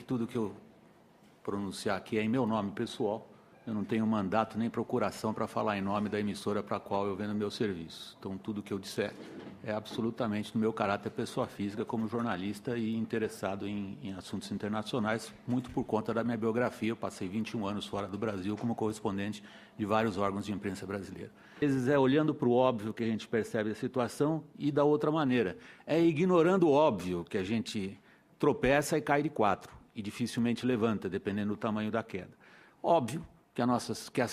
que tudo que eu pronunciar aqui é em meu nome pessoal. Eu não tenho mandato nem procuração para falar em nome da emissora para a qual eu vendo meu serviço. Então, tudo que eu disser é absolutamente no meu caráter pessoa física como jornalista e interessado em assuntos internacionais, muito por conta da minha biografia. Eu passei 21 anos fora do Brasil como correspondente de vários órgãos de imprensa brasileira. Às vezes é olhando para o óbvio que a gente percebe a situação e da outra maneira. É ignorando o óbvio que a gente tropeça e cai de quatro e dificilmente levanta, dependendo do tamanho da queda. Óbvio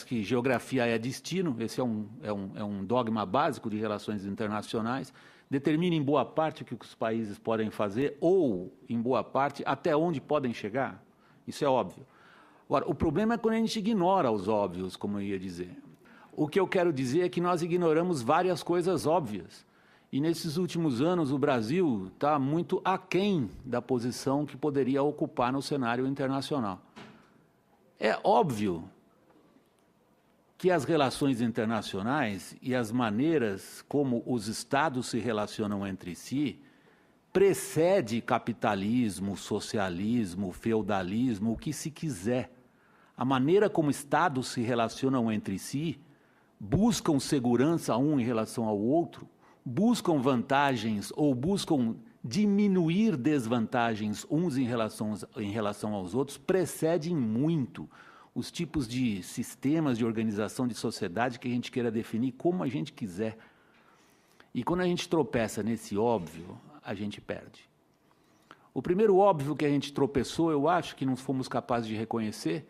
que geografia é destino, esse é um dogma básico de relações internacionais, determina em boa parte o que os países podem fazer ou, em boa parte, até onde podem chegar. Isso é óbvio. Agora, o problema é quando a gente ignora os óbvios, como eu ia dizer. O que eu quero dizer é que nós ignoramos várias coisas óbvias. E nesses últimos anos o Brasil está muito aquém da posição que poderia ocupar no cenário internacional. É óbvio que as relações internacionais e as maneiras como os estados se relacionam entre si precede capitalismo, socialismo, feudalismo, o que se quiser. A maneira como estados se relacionam entre si, buscam segurança um em relação ao outro, buscam vantagens ou buscam diminuir desvantagens uns em relação aos outros, precedem muito os tipos de sistemas de organização de sociedade que a gente queira definir como a gente quiser. E quando a gente tropeça nesse óbvio, a gente perde. O primeiro óbvio que a gente tropeçou, eu acho que não fomos capazes de reconhecer,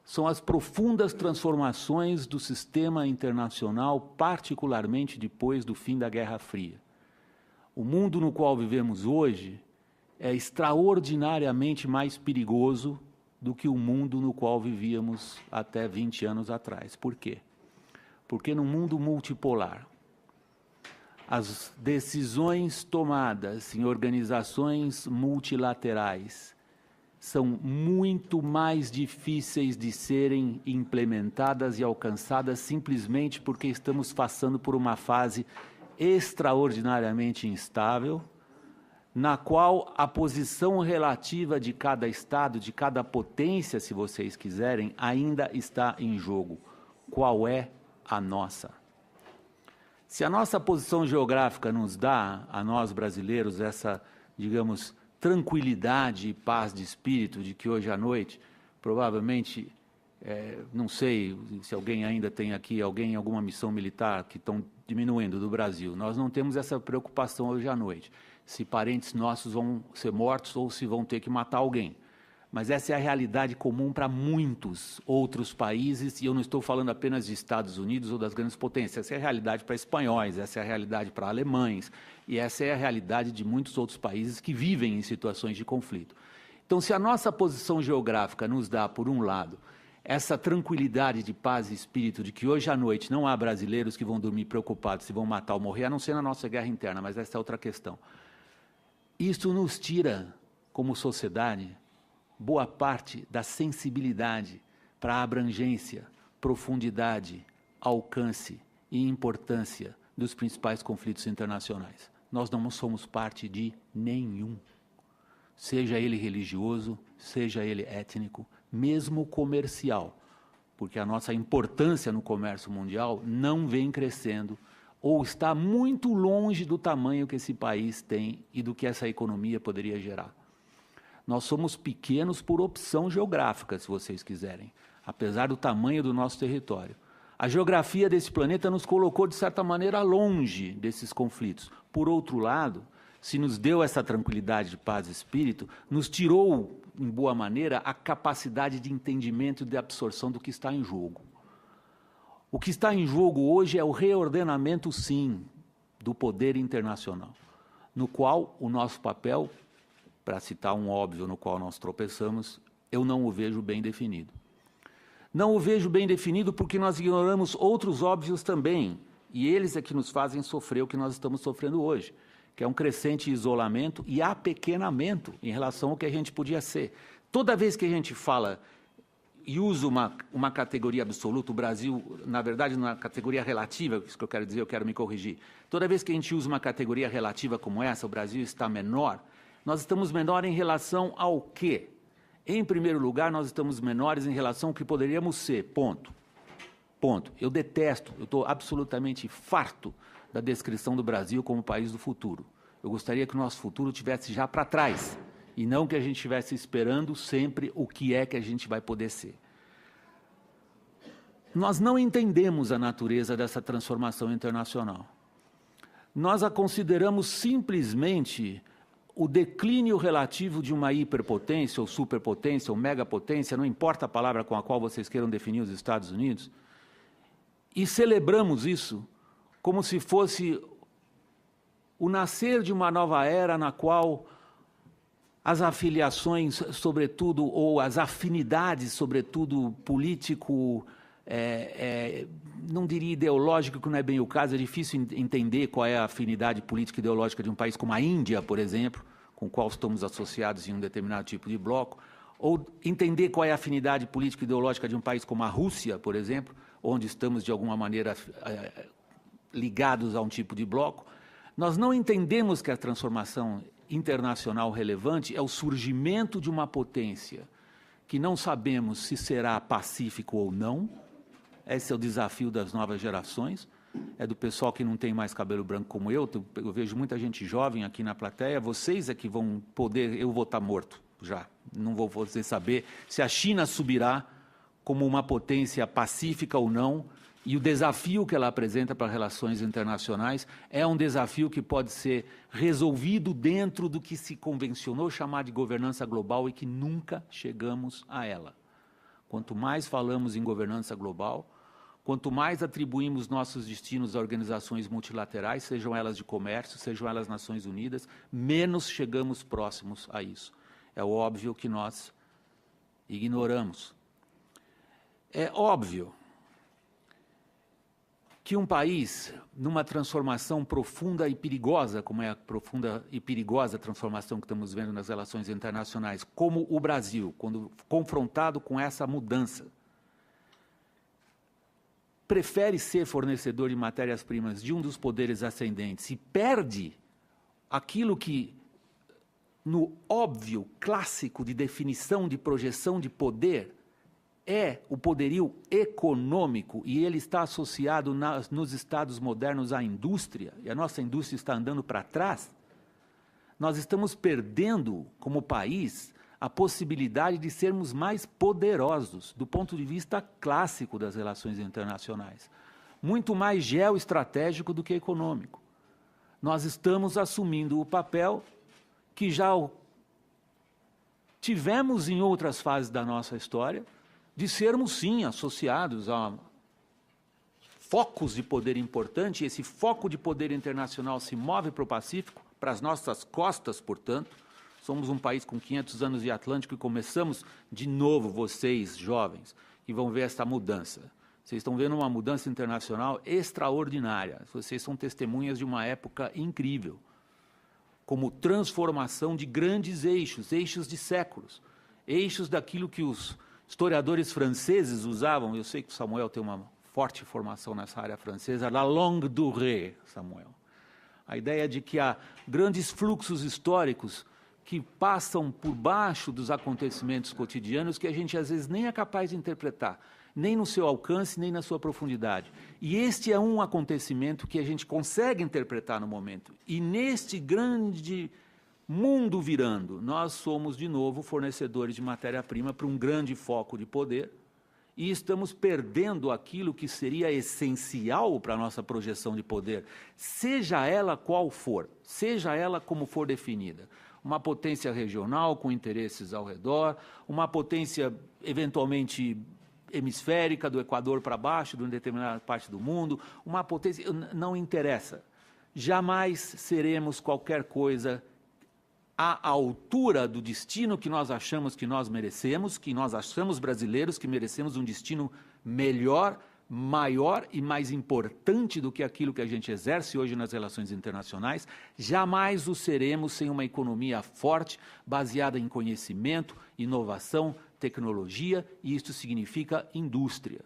são as profundas transformações do sistema internacional, particularmente depois do fim da Guerra Fria. O mundo no qual vivemos hoje é extraordinariamente mais perigoso do que o mundo no qual vivíamos até 20 anos atrás. Por quê? Porque no mundo multipolar, as decisões tomadas em organizações multilaterais são muito mais difíceis de serem implementadas e alcançadas simplesmente porque estamos passando por uma fase extraordinariamente instável, na qual a posição relativa de cada Estado, de cada potência, se vocês quiserem, ainda está em jogo. Qual é a nossa? Se a nossa posição geográfica nos dá, a nós brasileiros, essa, digamos, tranquilidade e paz de espírito de que hoje à noite, provavelmente, não sei se alguém ainda tem aqui, alguém em alguma missão militar que estão diminuindo do Brasil, nós não temos essa preocupação hoje à noite, se parentes nossos vão ser mortos ou se vão ter que matar alguém. Mas essa é a realidade comum para muitos outros países, e eu não estou falando apenas de Estados Unidos ou das grandes potências, essa é a realidade para espanhóis, essa é a realidade para alemães, e essa é a realidade de muitos outros países que vivem em situações de conflito. Então, se a nossa posição geográfica nos dá, por um lado, essa tranquilidade de paz e espírito de que hoje à noite não há brasileiros que vão dormir preocupados se vão matar ou morrer, a não ser na nossa guerra interna, mas essa é outra questão. Isso nos tira, como sociedade, boa parte da sensibilidade para a abrangência, profundidade, alcance e importância dos principais conflitos internacionais. Nós não somos parte de nenhum, seja ele religioso, seja ele étnico, mesmo comercial, porque a nossa importância no comércio mundial não vem crescendo ou está muito longe do tamanho que esse país tem e do que essa economia poderia gerar. Nós somos pequenos por opção geográfica, se vocês quiserem, apesar do tamanho do nosso território. A geografia desse planeta nos colocou, de certa maneira, longe desses conflitos. Por outro lado, se nos deu essa tranquilidade de paz e espírito, nos tirou, em boa maneira, a capacidade de entendimento e de absorção do que está em jogo. O que está em jogo hoje é o reordenamento, sim, do poder internacional, no qual o nosso papel, para citar um óbvio no qual nós tropeçamos, eu não o vejo bem definido. Não o vejo bem definido porque nós ignoramos outros óbvios também, e eles é que nos fazem sofrer o que nós estamos sofrendo hoje, que é um crescente isolamento e apequenamento em relação ao que a gente podia ser. Toda vez que a gente fala e usa uma categoria absoluta, o Brasil, na verdade, na categoria relativa, isso que eu quero dizer, eu quero me corrigir. Toda vez que a gente usa uma categoria relativa como essa, o Brasil está menor, nós estamos menor em relação ao quê? Em primeiro lugar, nós estamos menores em relação ao que poderíamos ser, ponto. Ponto. Eu detesto, eu estou absolutamente farto da descrição do Brasil como país do futuro. Eu gostaria que o nosso futuro estivesse já para trás, e não que a gente estivesse esperando sempre o que é que a gente vai poder ser. Nós não entendemos a natureza dessa transformação internacional. Nós a consideramos simplesmente o declínio relativo de uma hiperpotência, ou superpotência, ou megapotência, não importa a palavra com a qual vocês queiram definir os Estados Unidos, e celebramos isso como se fosse o nascer de uma nova era na qual as afiliações, sobretudo, ou as afinidades, sobretudo político, não diria ideológico, que não é bem o caso, é difícil entender qual é a afinidade política e ideológica de um país como a Índia, por exemplo, com o qual estamos associados em um determinado tipo de bloco, ou entender qual é a afinidade política e ideológica de um país como a Rússia, por exemplo, onde estamos, de alguma maneira, ligados a um tipo de bloco. Nós não entendemos que a transformação internacional relevante é o surgimento de uma potência que não sabemos se será pacífico ou não. Esse é o desafio das novas gerações, é do pessoal que não tem mais cabelo branco como eu vejo muita gente jovem aqui na plateia, vocês é que vão poder, eu vou estar morto já, não vou poder saber se a China subirá como uma potência pacífica ou não, e o desafio que ela apresenta para relações internacionais é um desafio que pode ser resolvido dentro do que se convencionou chamar de governança global e que nunca chegamos a ela. Quanto mais falamos em governança global, quanto mais atribuímos nossos destinos a organizações multilaterais, sejam elas de comércio, sejam elas Nações Unidas, menos chegamos próximos a isso. É óbvio que nós ignoramos. É óbvio que um país, numa transformação profunda e perigosa, como é a profunda e perigosa transformação que estamos vendo nas relações internacionais, como o Brasil, quando confrontado com essa mudança, prefere ser fornecedor de matérias-primas de um dos poderes ascendentes e perde aquilo que, no óbvio clássico de definição de projeção de poder, é o poderio econômico, e ele está associado nos Estados modernos à indústria, e a nossa indústria está andando para trás, nós estamos perdendo, como país, a possibilidade de sermos mais poderosos, do ponto de vista clássico das relações internacionais, muito mais geoestratégico do que econômico. Nós estamos assumindo o papel que já tivemos em outras fases da nossa história, de sermos, sim, associados a focos de poder importante, e esse foco de poder internacional se move para o Pacífico, para as nossas costas, portanto. Somos um país com 500 anos de Atlântico e começamos, de novo, vocês, jovens, que vão ver essa mudança. Vocês estão vendo uma mudança internacional extraordinária. Vocês são testemunhas de uma época incrível, como transformação de grandes eixos, eixos de séculos, eixos daquilo que os historiadores franceses usavam. Eu sei que o Samuel tem uma forte formação nessa área francesa, la longue durée, Samuel. A ideia de que há grandes fluxos históricos que passam por baixo dos acontecimentos cotidianos que a gente às vezes nem é capaz de interpretar, nem no seu alcance, nem na sua profundidade. E este é um acontecimento que a gente consegue interpretar no momento. E neste grande mundo virando, nós somos de novo fornecedores de matéria-prima para um grande foco de poder, e estamos perdendo aquilo que seria essencial para a nossa projeção de poder, seja ela qual for, seja ela como for definida. Uma potência regional com interesses ao redor, uma potência eventualmente hemisférica, do Equador para baixo, de uma determinada parte do mundo, uma potência, não interessa. Jamais seremos qualquer coisa à altura do destino que nós achamos que nós merecemos, que nós achamos brasileiros que merecemos um destino melhor, maior e mais importante do que aquilo que a gente exerce hoje nas relações internacionais. Jamais o seremos sem uma economia forte, baseada em conhecimento, inovação, tecnologia, e isto significa indústria.